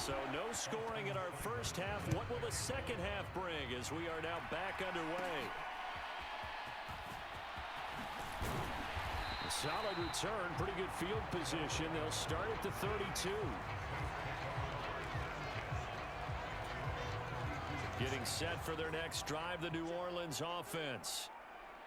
So no scoring in our first half. What will the second half bring as we are now back underway? A solid return, pretty good field position. They'll start at the 32. Getting set for their next drive, the New Orleans offense.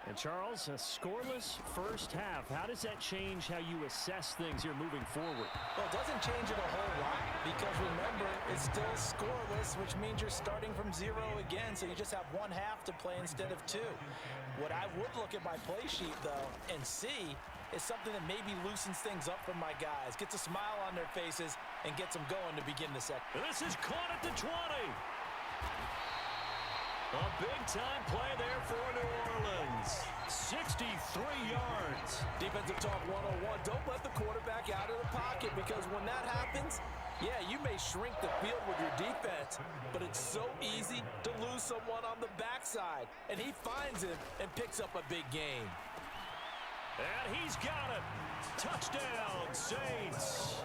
And Charles, a scoreless first half. How does that change how you assess things here moving forward? Well, it doesn't change it a whole lot because remember, it's still scoreless, which means you're starting from 0 again, so you just have one half to play instead of 2. What I would look at my play sheet, though, and see is something that maybe loosens things up for my guys, gets a smile on their faces, and gets them going to begin the second. This is caught at the 20. A big-time play there for New Orleans. 63 yards. Defensive talk 101. Don't let the quarterback out of the pocket because when that happens, yeah, you may shrink the field with your defense, but it's so easy to lose someone on the backside. And he finds him and picks up a big gain. And he's got it. Touchdown, Saints.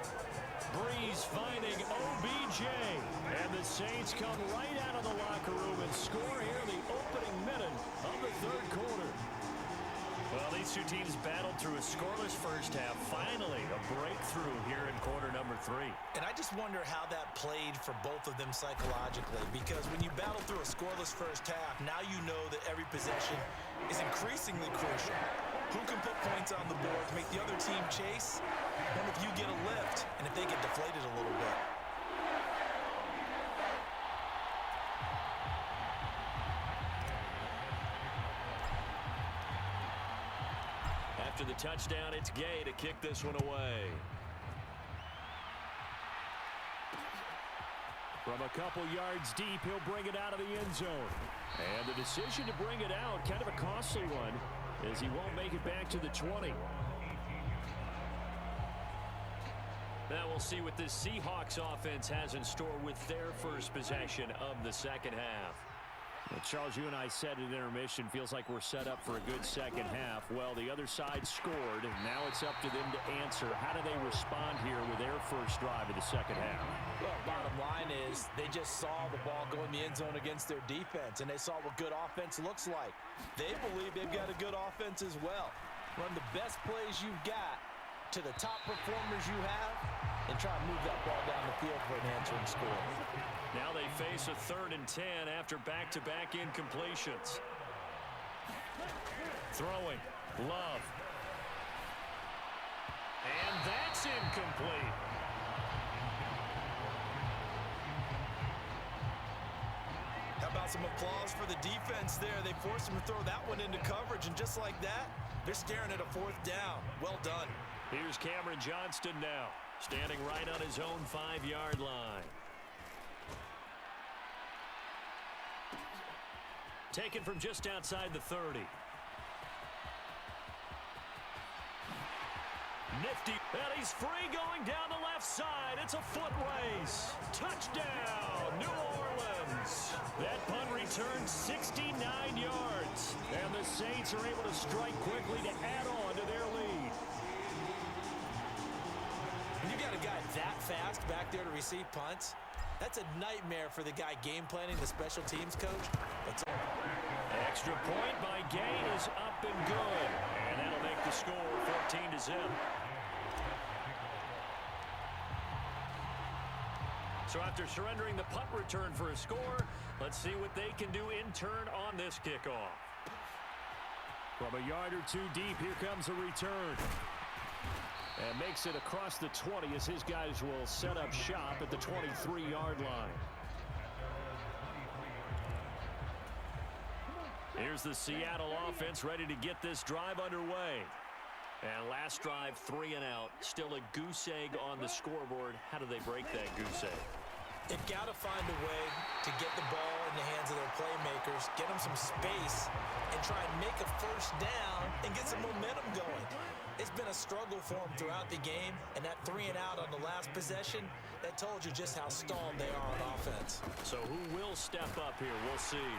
Breeze finding OBJ. And the Saints come right out of the locker room and score here in the opening minute of the third quarter. Well, these two teams battled through a scoreless first half. Finally, a breakthrough here in quarter number 3. And I just wonder how that played for both of them psychologically, because when you battle through a scoreless first half, now you know that every possession is increasingly crucial. Who can put points on the board to make the other team chase? What if you get a lift and if they get deflated a little bit? After the touchdown, it's Gay to kick this one away. From a couple yards deep, he'll bring it out of the end zone. And the decision to bring it out, kind of a costly one, as he won't make it back to the 20. Now we'll see what this Seahawks offense has in store with their first possession of the second half. Well, Charles, you and I said at intermission, feels like we're set up for a good second half. Well, the other side scored, and now it's up to them to answer. How do they respond here with their first drive of the second half? Well, bottom line is they just saw the ball go in the end zone against their defense, and they saw what good offense looks like. They believe they've got a good offense as well. Run the best plays you've got to the top performers you have, and try to move that ball down the field for an answering score. Now they face a 3rd and 10 after back-to-back incompletions. Throwing. Love. And that's incomplete. How about some applause for the defense there? They forced him to throw that one into coverage, and just like that, they're staring at a 4th down. Well done. Here's Cameron Johnston now, standing right on his own 5-yard line. Taken from just outside the 30. Nifty, and he's free going down the left side. It's a foot race. Touchdown, New Orleans. That punt returned 69 yards. And the Saints are able to strike quickly to add on to their lead. When you got a guy that fast back there to receive punts, that's a nightmare for the guy game planning, the special teams coach. Extra point by Gay is up and good. And that'll make the score 14-0. So after surrendering the punt return for a score, let's see what they can do in turn on this kickoff. From a yard or two deep, here comes a return. And makes it across the 20 as his guys will set up shop at the 23-yard line. Here's the Seattle offense ready to get this drive underway. And last drive, 3 and out. Still a goose egg on the scoreboard. How do they break that goose egg? They've got to find a way to get the ball in the hands of their playmakers, get them some space, and try and make a first down and get some momentum going. It's been a struggle for them throughout the game, and that 3 and out on the last possession, that told you just how stalled they are on offense. So who will step up here? We'll see.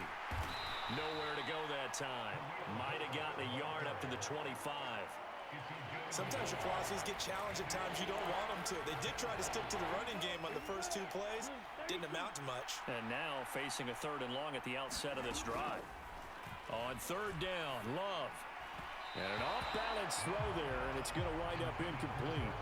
Nowhere to go that time. Might have gotten a yard up to the 25. Sometimes your philosophies get challenged at times you don't want them to. They did try to stick to the running game on the first 2 plays. Didn't amount to much. And now facing a 3rd and long at the outset of this drive. On 3rd down, Love. And an off-balance throw there, and it's going to wind up incomplete.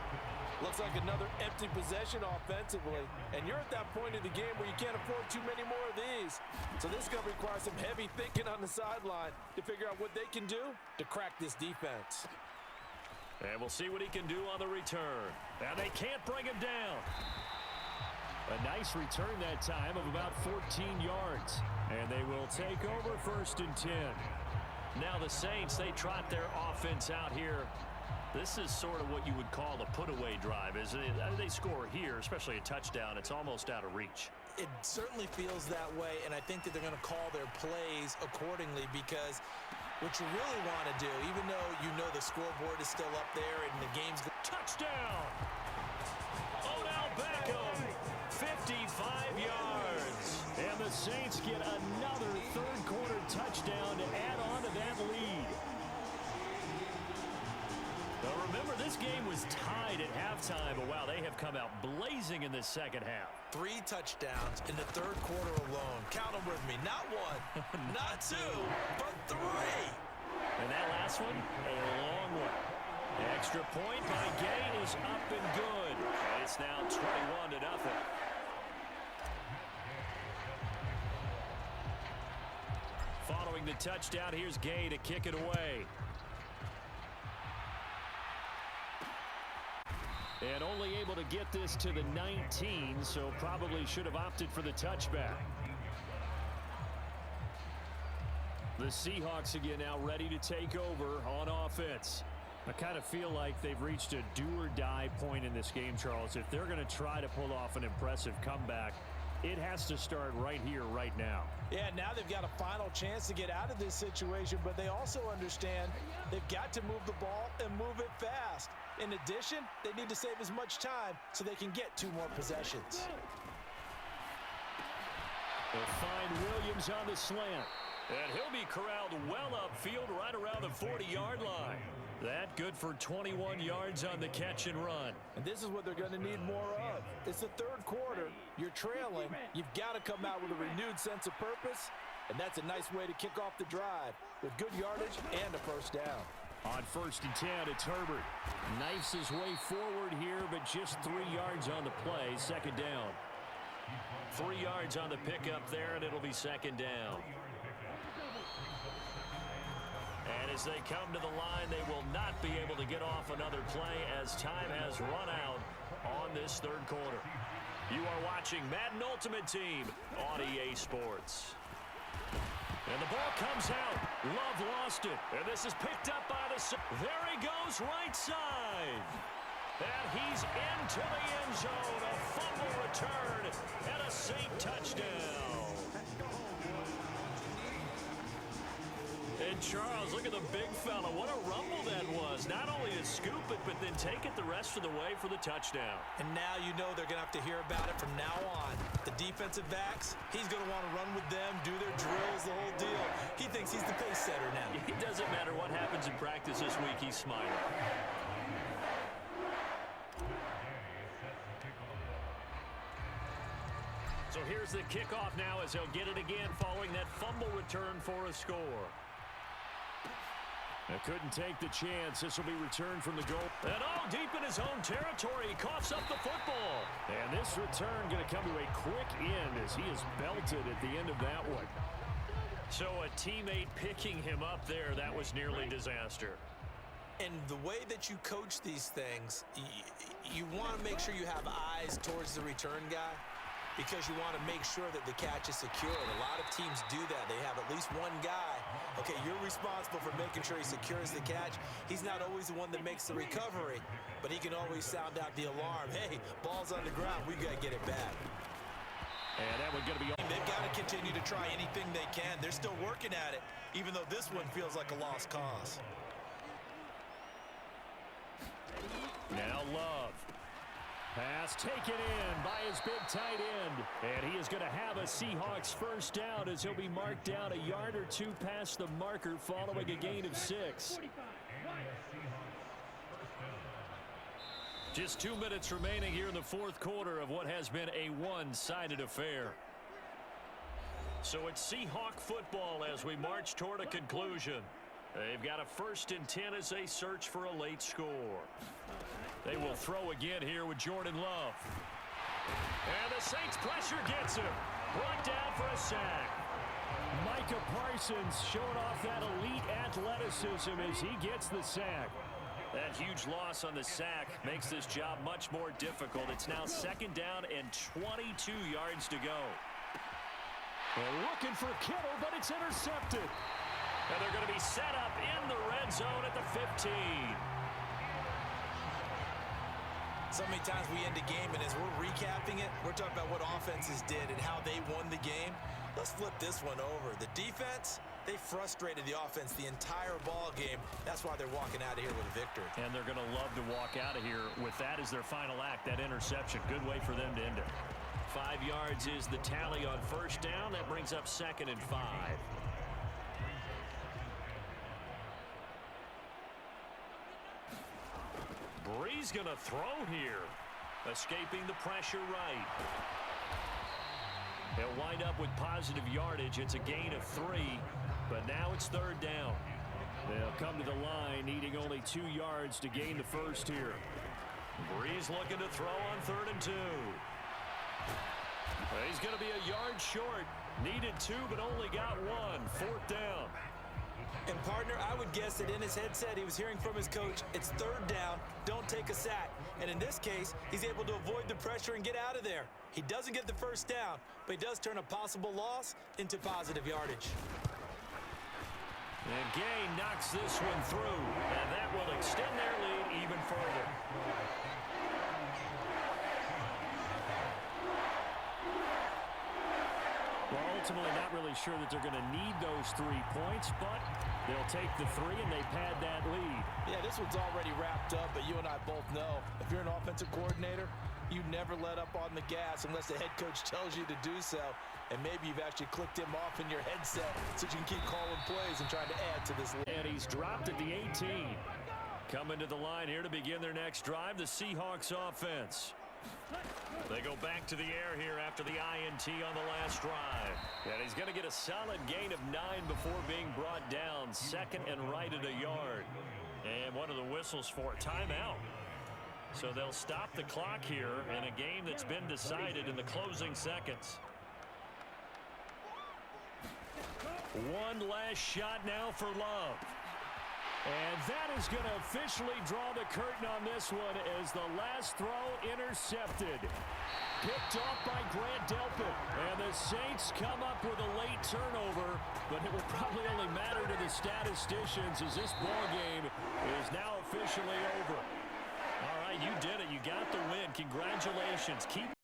Looks like another empty possession offensively. And you're at that point in the game where you can't afford too many more of these. So this is going to require some heavy thinking on the sideline to figure out what they can do to crack this defense. And we'll see what he can do on the return. And they can't bring him down. A nice return that time of about 14 yards. And they will take over 1st and 10. Now the Saints, they trot their offense out here. This is sort of what you would call a put-away drive, isn't it? They score here, especially a touchdown. It's almost out of reach. It certainly feels that way, and I think that they're going to call their plays accordingly because what you really want to do, even though you know the scoreboard is still up there and the game's... Touchdown! Odell Beckham, 55 yards. And the Saints get another 3rd quarter touchdown to add on to that lead. Now remember, this game was tied at halftime, but wow, they have come out blazing in this 2nd half. 3 touchdowns in the 3rd quarter alone. Count them with me. Not 1, not 2, but 3. And that last one, a long one. Extra point by Gay is up and good. And it's now 21-0. Following the touchdown, here's Gay to kick it away. And only able to get this to the 19, so probably should have opted for the touchback. The Seahawks again now ready to take over on offense. I kind of feel like they've reached a do-or-die point in this game, Charles. If they're going to try to pull off an impressive comeback, it has to start right here, right now. Yeah, now they've got a final chance to get out of this situation, but they also understand they've got to move the ball and move it fast. In addition, they need to save as much time so they can get 2 more possessions. They'll find Williams on the slant. And he'll be corralled well upfield right around the 40-yard line. That good for 21 yards on the catch and run. And this is what they're going to need more of. It's the 3rd quarter. You're trailing. You've got to come out with a renewed sense of purpose. And that's a nice way to kick off the drive with good yardage and a 1st down. On 1st and 10, it's Herbert. Knifes his way forward here, but just 3 yards on the play. 2nd down. 3 yards on the pickup there, and it'll be 2nd down. And as they come to the line, they will not be able to get off another play as time has run out on this 3rd quarter. You are watching Madden Ultimate Team on EA Sports. And the ball comes out. Love lost it. And this is picked up by the... There he goes, right side. And he's into the end zone. A fumble return and a Saint touchdown. And Charles, look at the big fella. What a rumble that was. Not only to scoop it, but then take it the rest of the way for the touchdown. And now you know they're going to have to hear about it from now on. The defensive backs, he's going to want to run with them, do their drills, the whole deal. He thinks he's the pace setter now. It doesn't matter what happens in practice this week, he's smiling. So here's the kickoff now as he'll get it again following that fumble return for a score. They couldn't take the chance. This will be returned from the goal. And deep in his own territory. He coughs up the football. And this return going to come to a quick end as he is belted at the end of that one. So a teammate picking him up there, that was nearly disaster. And the way that you coach these things, you want to make sure you have eyes towards the return guy, because you want to make sure that the catch is secured. A lot of teams do that. They have at least one guy. Okay, you're responsible for making sure he secures the catch. He's not always the one that makes the recovery, but he can always sound out the alarm. Hey, ball's on the ground. We've got to get it back. And that one's going to be... They've got to continue to try anything they can. They're still working at it, even though this one feels like a lost cause. Now Love. Pass taken in by his big tight end. And he is going to have a Seahawks first down as he'll be marked down a yard or two past the marker following a gain of 6. Just 2 minutes remaining here in the fourth quarter of what has been a one-sided affair. So it's Seahawk football as we march toward a conclusion. They've got a 1st and 10 as they search for a late score. They will throw again here with Jordan Love. And the Saints pressure gets him. Brought down for a sack. Micah Parsons showing off that elite athleticism as he gets the sack. That huge loss on the sack makes this job much more difficult. It's now 2nd down and 22 yards to go. They're looking for Kittle, but it's intercepted. And they're going to be set up in the red zone at the 15. So many times we end a game, and as we're recapping it, we're talking about what offenses did and how they won the game. Let's flip this one over. The defense, they frustrated the offense the entire ball game. That's why they're walking out of here with a victory. And they're going to love to walk out of here with that as their final act, that interception. Good way for them to end it. 5 yards is the tally on 1st down. That brings up 2nd and 5. Brees going to throw here. Escaping the pressure right. He'll wind up with positive yardage. It's a gain of 3, but now it's 3rd down. They'll come to the line, needing only 2 yards to gain the 1st here. Brees looking to throw on 3rd and 2. He's going to be a yard short. Needed 2, but only got 1. 4th down. And, partner, I would guess that in his headset he was hearing from his coach, it's 3rd down, don't take a sack. And in this case, he's able to avoid the pressure and get out of there. He doesn't get the 1st down, but he does turn a possible loss into positive yardage. And Gay knocks this one through, and that will extend their lead even further. Well, ultimately not really sure that they're going to need those 3 points, but they'll take the 3 and they pad that lead. Yeah, this one's already wrapped up, but you and I both know if you're an offensive coordinator, you never let up on the gas unless the head coach tells you to do so. And maybe you've actually clicked him off in your headset so you can keep calling plays and trying to add to this lead. And he's dropped at the 18. Coming to the line here to begin their next drive, the Seahawks offense. They go back to the air here after the INT on the last drive. And he's going to get a solid gain of 9 before being brought down. 2nd and right at a yard. And one of the whistles for a timeout. So they'll stop the clock here in a game that's been decided in the closing seconds. One last shot now for Love. And that is going to officially draw the curtain on this one as the last throw intercepted. Picked off by Grant Delpit. And the Saints come up with a late turnover, but it will probably only matter to the statisticians as this ball game is now officially over. All right, you did it. You got the win. Congratulations. Keep